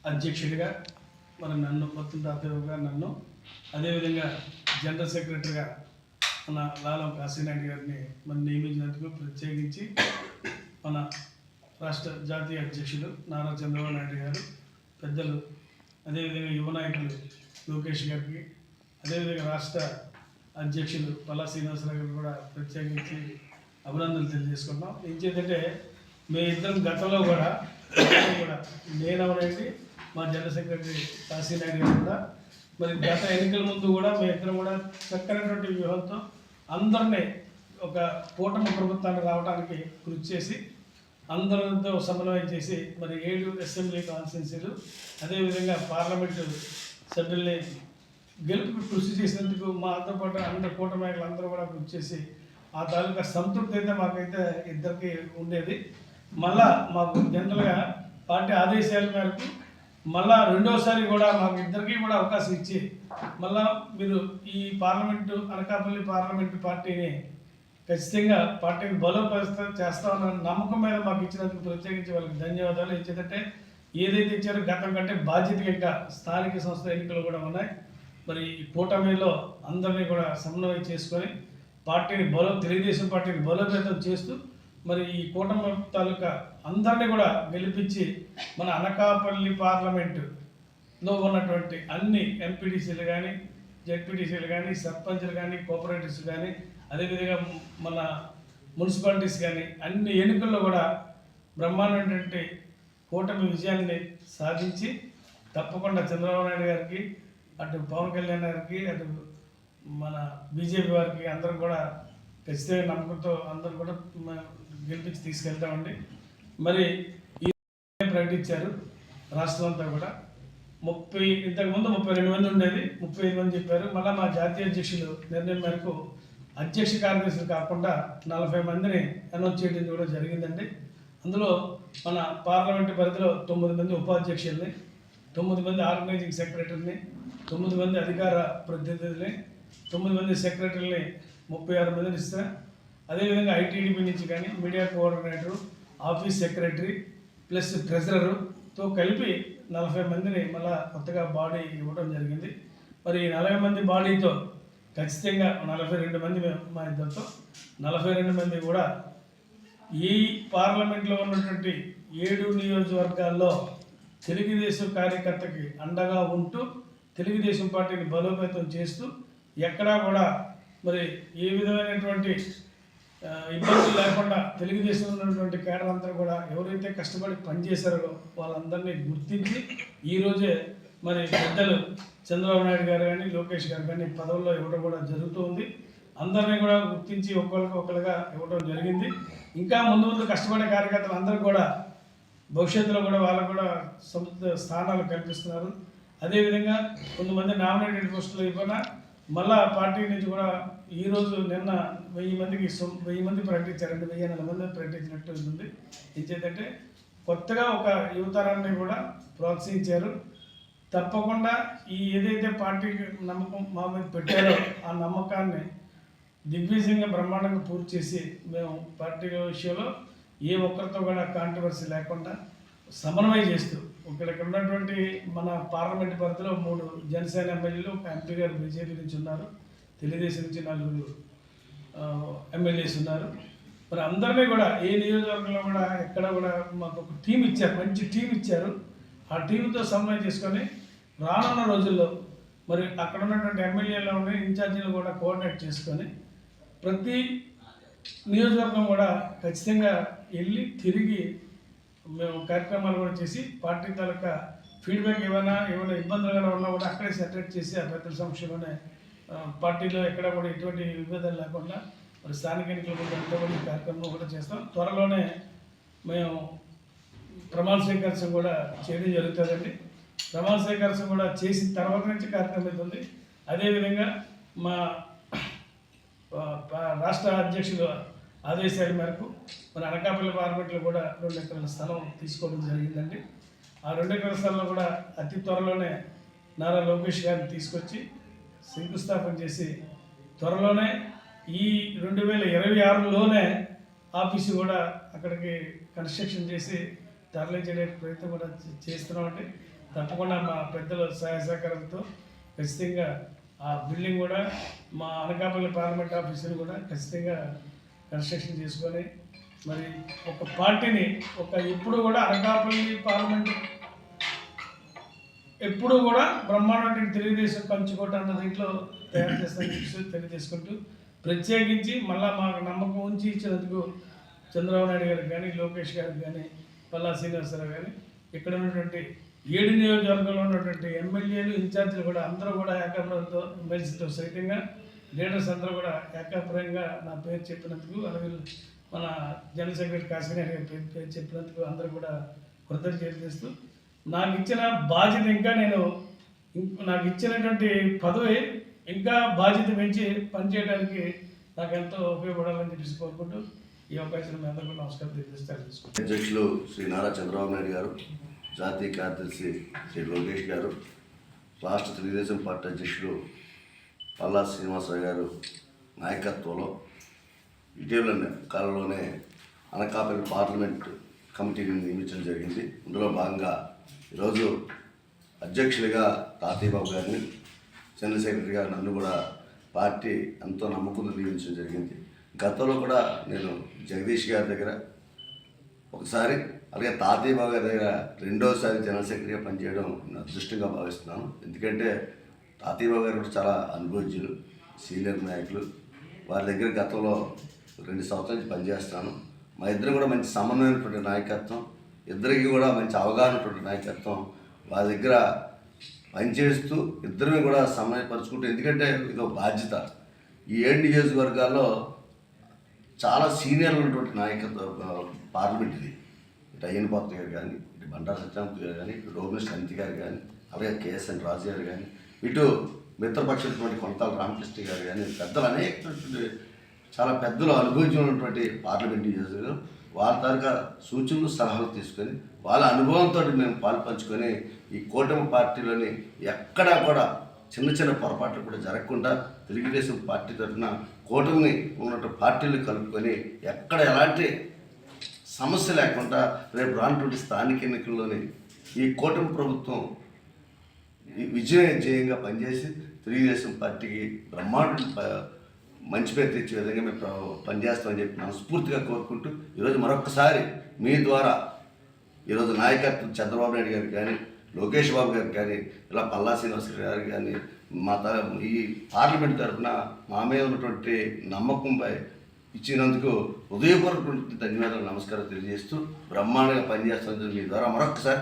అధ్యక్షుడిగా మరి నన్ను మొత్తం దాతగా నన్ను అదేవిధంగా జనరల్ సెక్రటరీగా మన లాలం కాశీనాయుడు గారిని మనం నియమించినందుకు ప్రత్యేకించి మన రాష్ట్ర జాతీయ అధ్యక్షులు నారా చంద్రబాబు నాయుడు గారు పెద్దలు అదేవిధంగా యువ నాయకులు లోకేష్ గారికి అదేవిధంగా రాష్ట్ర అధ్యక్షులు పల్లా శ్రీనివాసరావు గారు కూడా ప్రత్యేకించి అభినందనలు తెలియజేసుకున్నాం. ఏం చేద్దంటే మీ ఇద్దరం గతంలో కూడా నేను అవనండి మా జనరల్ సెక్రటరీ కాశీనాయుడు గారు కూడా మరి గత ఎన్నికల ముందు కూడా మీ ఇద్దరం కూడా చక్కనటువంటి వ్యూహంతో అందరినీ ఒక కూటమి ప్రభుత్వానికి రావడానికి కృషి చేసి అందరితో సమన్వయం చేసి మరి 7 అసెంబ్లీ కాన్స్టిట్యున్సీలు అదేవిధంగా పార్లమెంటు సభ్యుల్ని గెలుపుకు కృషి చేసినందుకు మాతో పాటు అందరు కూటమి నాయకులు అందరూ కూడా కృషి చేసి ఆ తాలూకా సంతృప్తి అయితే మాకైతే ఇద్దరికి ఉండేది. మళ్ళా మాకు జనరల్గా పార్టీ ఆదేశాల మేరకు మళ్ళా రెండోసారి కూడా మాకు ఇద్దరికి కూడా అవకాశం ఇచ్చి మళ్ళా మీరు ఈ పార్లమెంటు అనకాపల్లి పార్లమెంటు పార్టీని ఖచ్చితంగా పార్టీని బలోపేతం చేస్తామన్న నమ్మకం మీద మాకు ఇచ్చినందుకు ప్రత్యేకించి వాళ్ళకి ధన్యవాదాలు. ఇచ్చేదంటే ఏదైతే ఇచ్చారో గతం కంటే బాధ్యతగా ఇంకా స్థానిక సంస్థ ఎన్నికలు కూడా ఉన్నాయి. మరి ఈ కూటమిలో అందరినీ కూడా సమన్వయం చేసుకొని పార్టీని తెలుగుదేశం పార్టీని బలోపేతం చేస్తూ మరి ఈ కూటమి తాలూకా అందరినీ కూడా గెలిపించి మన అనకాపల్లి పార్లమెంటులో ఉన్నటువంటి అన్ని ఎంపీటీసీలు కానీ జెడ్పీటీసీలు కానీ సర్పంచ్లు కానీ కోఆపరేటివ్స్ కానీ అదేవిధంగా మన మున్సిపాలిటీస్ కానీ అన్ని ఎన్నికల్లో కూడా బ్రహ్మాండమైనటువంటి కూటమి విజయాన్ని సాధించి తప్పకుండా చంద్రబాబు నాయుడు గారికి అటు పవన్ కళ్యాణ్ గారికి అటు మన బీజేపీ వారికి అందరూ కూడా ఖచ్చితంగా నమ్మకంతో అందరూ కూడా గెలిపించి తీసుకెళ్తామండి. మరి ఈ ప్రకటించారు రాష్ట్రం అంతా కూడా ఇంతకుముందు 32 మంది ఉండేది 35 మంది చెప్పారు. మళ్ళీ మా జాతీయ అధ్యక్షులు నిర్ణయం మేరకు అధ్యక్ష కార్యదర్శులు కాకుండా 40 మందిని అనౌన్స్ చేయడం కూడా జరిగిందండి. అందులో మన పార్లమెంటు పరిధిలో 9 మంది ఉపాధ్యక్షుల్ని 9 మంది ఆర్గనైజింగ్ సెక్రటరీని 9 మంది అధికార ప్రతినిధుల్ని 9 మంది సెక్రటరీని 36 మందిని ఇస్తా. అదేవిధంగా ఐటీడీపీ నుంచి కానీ media coordinator office secretary plus ట్రెజరర్తో కలిపి 40 మందిని మళ్ళా కొత్తగా బాడీ ఇవ్వడం జరిగింది. మరి 40 మంది బాడీతో ఖచ్చితంగా 42 మంది మా ఇద్దరితో 42 మంది కూడా ఈ పార్లమెంట్లో ఉన్నటువంటి 7 నియోజకవర్గాల్లో తెలుగుదేశం కార్యకర్తకి అండగా ఉంటూ తెలుగుదేశం పార్టీని బలోపేతం చేస్తూ ఎక్కడా కూడా మరి ఏ విధమైనటువంటి ఇబ్బందులు లేకుండా తెలుగుదేశం ఉన్నటువంటి కేడర్ అంతా కూడా ఎవరైతే కష్టపడి పనిచేశారో వాళ్ళందరినీ గుర్తించి ఈరోజే మరి పెద్దలు చంద్రబాబు నాయుడు గారు కానీ లోకేష్ గారు కానీ పదవుల్లో ఇవ్వడం కూడా జరుగుతుంది. అందరినీ కూడా గుర్తించి ఒకరిగా ఇవ్వడం జరిగింది. ఇంకా ముందు కష్టపడే కార్యకర్తలు అందరూ కూడా భవిష్యత్తులో కూడా వాళ్ళకు కూడా సముచిత స్థానాలు కల్పిస్తున్నారు. అదేవిధంగా కొంతమంది నామినేటెడ్ పోస్టులు ఇవ్వన మళ్ళా పార్టీ నుంచి కూడా ఈరోజు నిన్న 1000 మంది ప్రకటించారండి. 1004 మంది ప్రకటించినట్టు ఉంది. ఏంటంటే కొత్తగా ఒక యువతరాన్ని కూడా ప్రోత్సహించారు. తప్పకుండా ఈ ఏదైతే పార్టీకి నమ్మకం మా మీద పెట్టారో ఆ నమ్మకాన్ని దిగ్విజయంగా బ్రహ్మాండంగా పూర్తి చేసి మేము పార్టీ విషయంలో ఏ ఒక్కరితో కూడా కాంట్రవర్సీ లేకుండా సమన్వయం చేస్తూ ఇక్కడ ఉన్నటువంటి మన పార్లమెంట్ పరిధిలో 3 జనసేన ఎమ్మెల్యేలు ఒక ఎంపీ గారు బీజేపీ నుంచి ఉన్నారు. తెలుగుదేశం నుంచి 4 ఎమ్మెల్యేస్ ఉన్నారు. మరి అందరినీ కూడా ఏ నియోజకవర్గంలో కూడా ఎక్కడ కూడా మాకు ఒక టీం ఇచ్చారు, మంచి టీం ఇచ్చారు. ఆ టీంతో సమన్వయం చేసుకొని రానున్న రోజుల్లో మరి అక్కడ ఉన్నటువంటి ఎమ్మెల్యేలో ఉండే ఇన్ఛార్జీలు కూడా కోఆర్డినేట్ చేసుకొని ప్రతి నియోజకవర్గం కూడా ఖచ్చితంగా వెళ్ళి తిరిగి మేము కార్యక్రమాలు కూడా చేసి పార్టీ తాలూకా ఫీడ్బ్యాక్ ఏమైనా ఇబ్బందులు ఉన్నా కూడా అక్కడే సెటరేట్ చేసి ఆ పెద్దల సమక్షంలోనే పార్టీలో ఎక్కడ కూడా ఎటువంటి విభేదాలు లేకుండా మరి స్థానిక ఎన్నికల కూడా ఈ కార్యక్రమం కూడా చేస్తాం. త్వరలోనే మేము ప్రమాణ స్వీకారం కూడా చేయడం జరుగుతుందండి. ప్రమాణ స్వీకారం కూడా చేసిన తర్వాత నుంచి కార్యక్రమం అవుతుంది. అదేవిధంగా మా రాష్ట్ర అధ్యక్షులు ఆదేశాల మేరకు మన అనకాపల్లి పార్లమెంట్లో కూడా 2 ఎకరాల స్థలం తీసుకోవడం జరిగిందండి. ఆ 2 ఎకరాల స్థలంలో కూడా అతి త్వరలోనే నారా లోకేష్ గారిని తీసుకొచ్చి శంకుస్థాపన చేసి త్వరలోనే ఈ 2026లోనే ఆఫీసు కూడా అక్కడికి కన్స్ట్రక్షన్ చేసి తరలించే ప్రయత్నం కూడా చేస్తున్నామండి. తప్పకుండా మా పెద్దల సహాయ సహకారంతో ఖచ్చితంగా ఆ బిల్డింగ్ కూడా మా అనకాపల్లి పార్లమెంట్ ఆఫీసుని కూడా ఖచ్చితంగా కన్స్ట్రక్షన్ చేసుకొని మరి ఒక పార్టీని ఎప్పుడు కూడా అనకాపల్లి పార్లమెంట్ ఎప్పుడు కూడా బ్రహ్మాండ తెలుగుదేశం పంచుకోవటం అన్న దీంట్లో తయారు చేస్తానని తెలియజేసుకుంటూ ప్రత్యేకించి మళ్ళీ మాకు నమ్మకం ఉంచి ఇచ్చినందుకు చంద్రబాబు నాయుడు గారికి కానీ లోకేష్ గారికి కానీ పల్లా శ్రీనివాసరావు కానీ ఇక్కడ ఉన్నటువంటి 7 నియోజకవర్గంలో ఉన్నటువంటి ఎమ్మెల్యేలు ఇన్ఛార్జీలు కూడా అందరూ కూడా ఏకాపురంతో ఎమ్మెల్సీతో సైతంగా లీడర్స్ అందరూ కూడా ఏకాపురంగా నా పేరు చెప్పినందుకు అలాగే మన జనరల్ సెక్రటరీ కాశీనాయుడు గారి పేరు చెప్పినందుకు అందరూ కూడా కృతజ్ఞతలు చేస్తూ నాకు ఇచ్చిన బాధ్యత నాకు ఇచ్చినటువంటి పదవి ఇంకా బాధ్యత పెంచి పనిచేయడానికి నాకు ఎంతో ఉపయోగపడాలని చెప్పేసి కోరుకుంటూ ఈ అవకాశం మీ అందరికీ నమస్కారం తెలియజేస్తారు. అధ్యక్షులు శ్రీ నారా చంద్రబాబు నాయుడు గారు, జాతీయ కార్యదర్శి శ్రీ లోకేష్ గారు, రాష్ట్ర తెలుగుదేశం పార్టీ అధ్యక్షులు పల్లా శ్రీనివాసరావు గారు నాయకత్వంలో ఇటీవల కాలంలోనే అనకాపల్లి పార్లమెంట్ కమిటీని నియమించడం జరిగింది. ఇందులో భాగంగా ఈరోజు అధ్యక్షులుగా తాతయ్య బాబు గారిని, జనరల్ సెక్రటరీగా నన్ను కూడా పార్టీ ఎంతో నమ్మకంతో నియమించడం జరిగింది. గతంలో కూడా నేను జగదీష్ గారి దగ్గర ఒకసారి, అలాగే తాతయ్య బాబు గారి దగ్గర రెండోసారి జనరల్ సెక్రటరీగా పనిచేయడం నేను అదృష్టంగా భావిస్తున్నాను. ఎందుకంటే తాతయ్య బాబు గారు కూడా చాలా అనుభవజ్ఞులు, సీనియర్ నాయకులు. వారి దగ్గర గతంలో 2 సంవత్సరాల నుంచి పనిచేస్తాను. మా ఇద్దరు కూడా మంచి సమన్వయమైనటువంటి నాయకత్వం, ఇద్దరికి కూడా మంచి అవగాహనటువంటి నాయకత్వం. వారి దగ్గర పనిచేస్తూ ఇద్దరిని కూడా సమన్వయపరుచుకుంటూ, ఎందుకంటే ఇది ఒక బాధ్యత. ఈ 7 నియోజకవర్గాల్లో చాలా సీనియర్ ఉన్నటువంటి నాయకత్వం పార్లమెంట్ ఇది. ఇటు అయ్యనపాత్ర గారు కానీ, ఇటు బండారు సత్యనారాయణ గారు కానీ, ఇటు రోమినేష్ సంతి గారు కానీ, అలాగే కేఎస్ఎన్ రాజు గారు కానీ, ఇటు మిత్రపక్షమైనటువంటి కొనతాల రామకృష్ణ గారు కానీ, పెద్దలు అనేకటువంటి చాలా పెద్దలు అనుభవించి ఉన్నటువంటి పార్లమెంట్ నియోజకవర్గం. వాళ్ళ తాలూకా సూచనలు సలహాలు తీసుకొని వాళ్ళ అనుభవంతో మేము పాల్పంచుకొని ఈ కూటమి పార్టీలోని ఎక్కడా కూడా చిన్న చిన్న పొరపాట్లు కూడా జరగకుండా తెలుగుదేశం పార్టీ తరఫున కూటమిని ఉన్నట్టు పార్టీలు కలుపుకొని ఎక్కడ ఎలాంటి సమస్య లేకుండా రేపు రానటువంటి స్థానిక ఎన్నికల్లోని ఈ కూటమి ప్రభుత్వం విజయంగా పనిచేసి తెలుగుదేశం పార్టీకి బ్రహ్మాండ మంచి పేరు తెచ్చే విధంగా మేము పనిచేస్తామని చెప్పి మనస్ఫూర్తిగా కోరుకుంటూ ఈరోజు మరొకసారి మీ ద్వారా ఈరోజు నాయకత్వం చంద్రబాబు నాయుడు గారికి కానీ, లోకేష్ బాబు గారికి కానీ, ఇలా పల్లా శ్రీనివాసరావు గారికి కానీ, ఈ పార్లమెంట్ తరఫున మా మీద ఉన్నటువంటి నమ్మకంపై ఇచ్చినందుకు హృదయపూర్వక ధన్యవాదాలు, నమస్కారం తెలియజేస్తూ బ్రహ్మాండంగా పనిచేస్తామని మీ ద్వారా మరొకసారి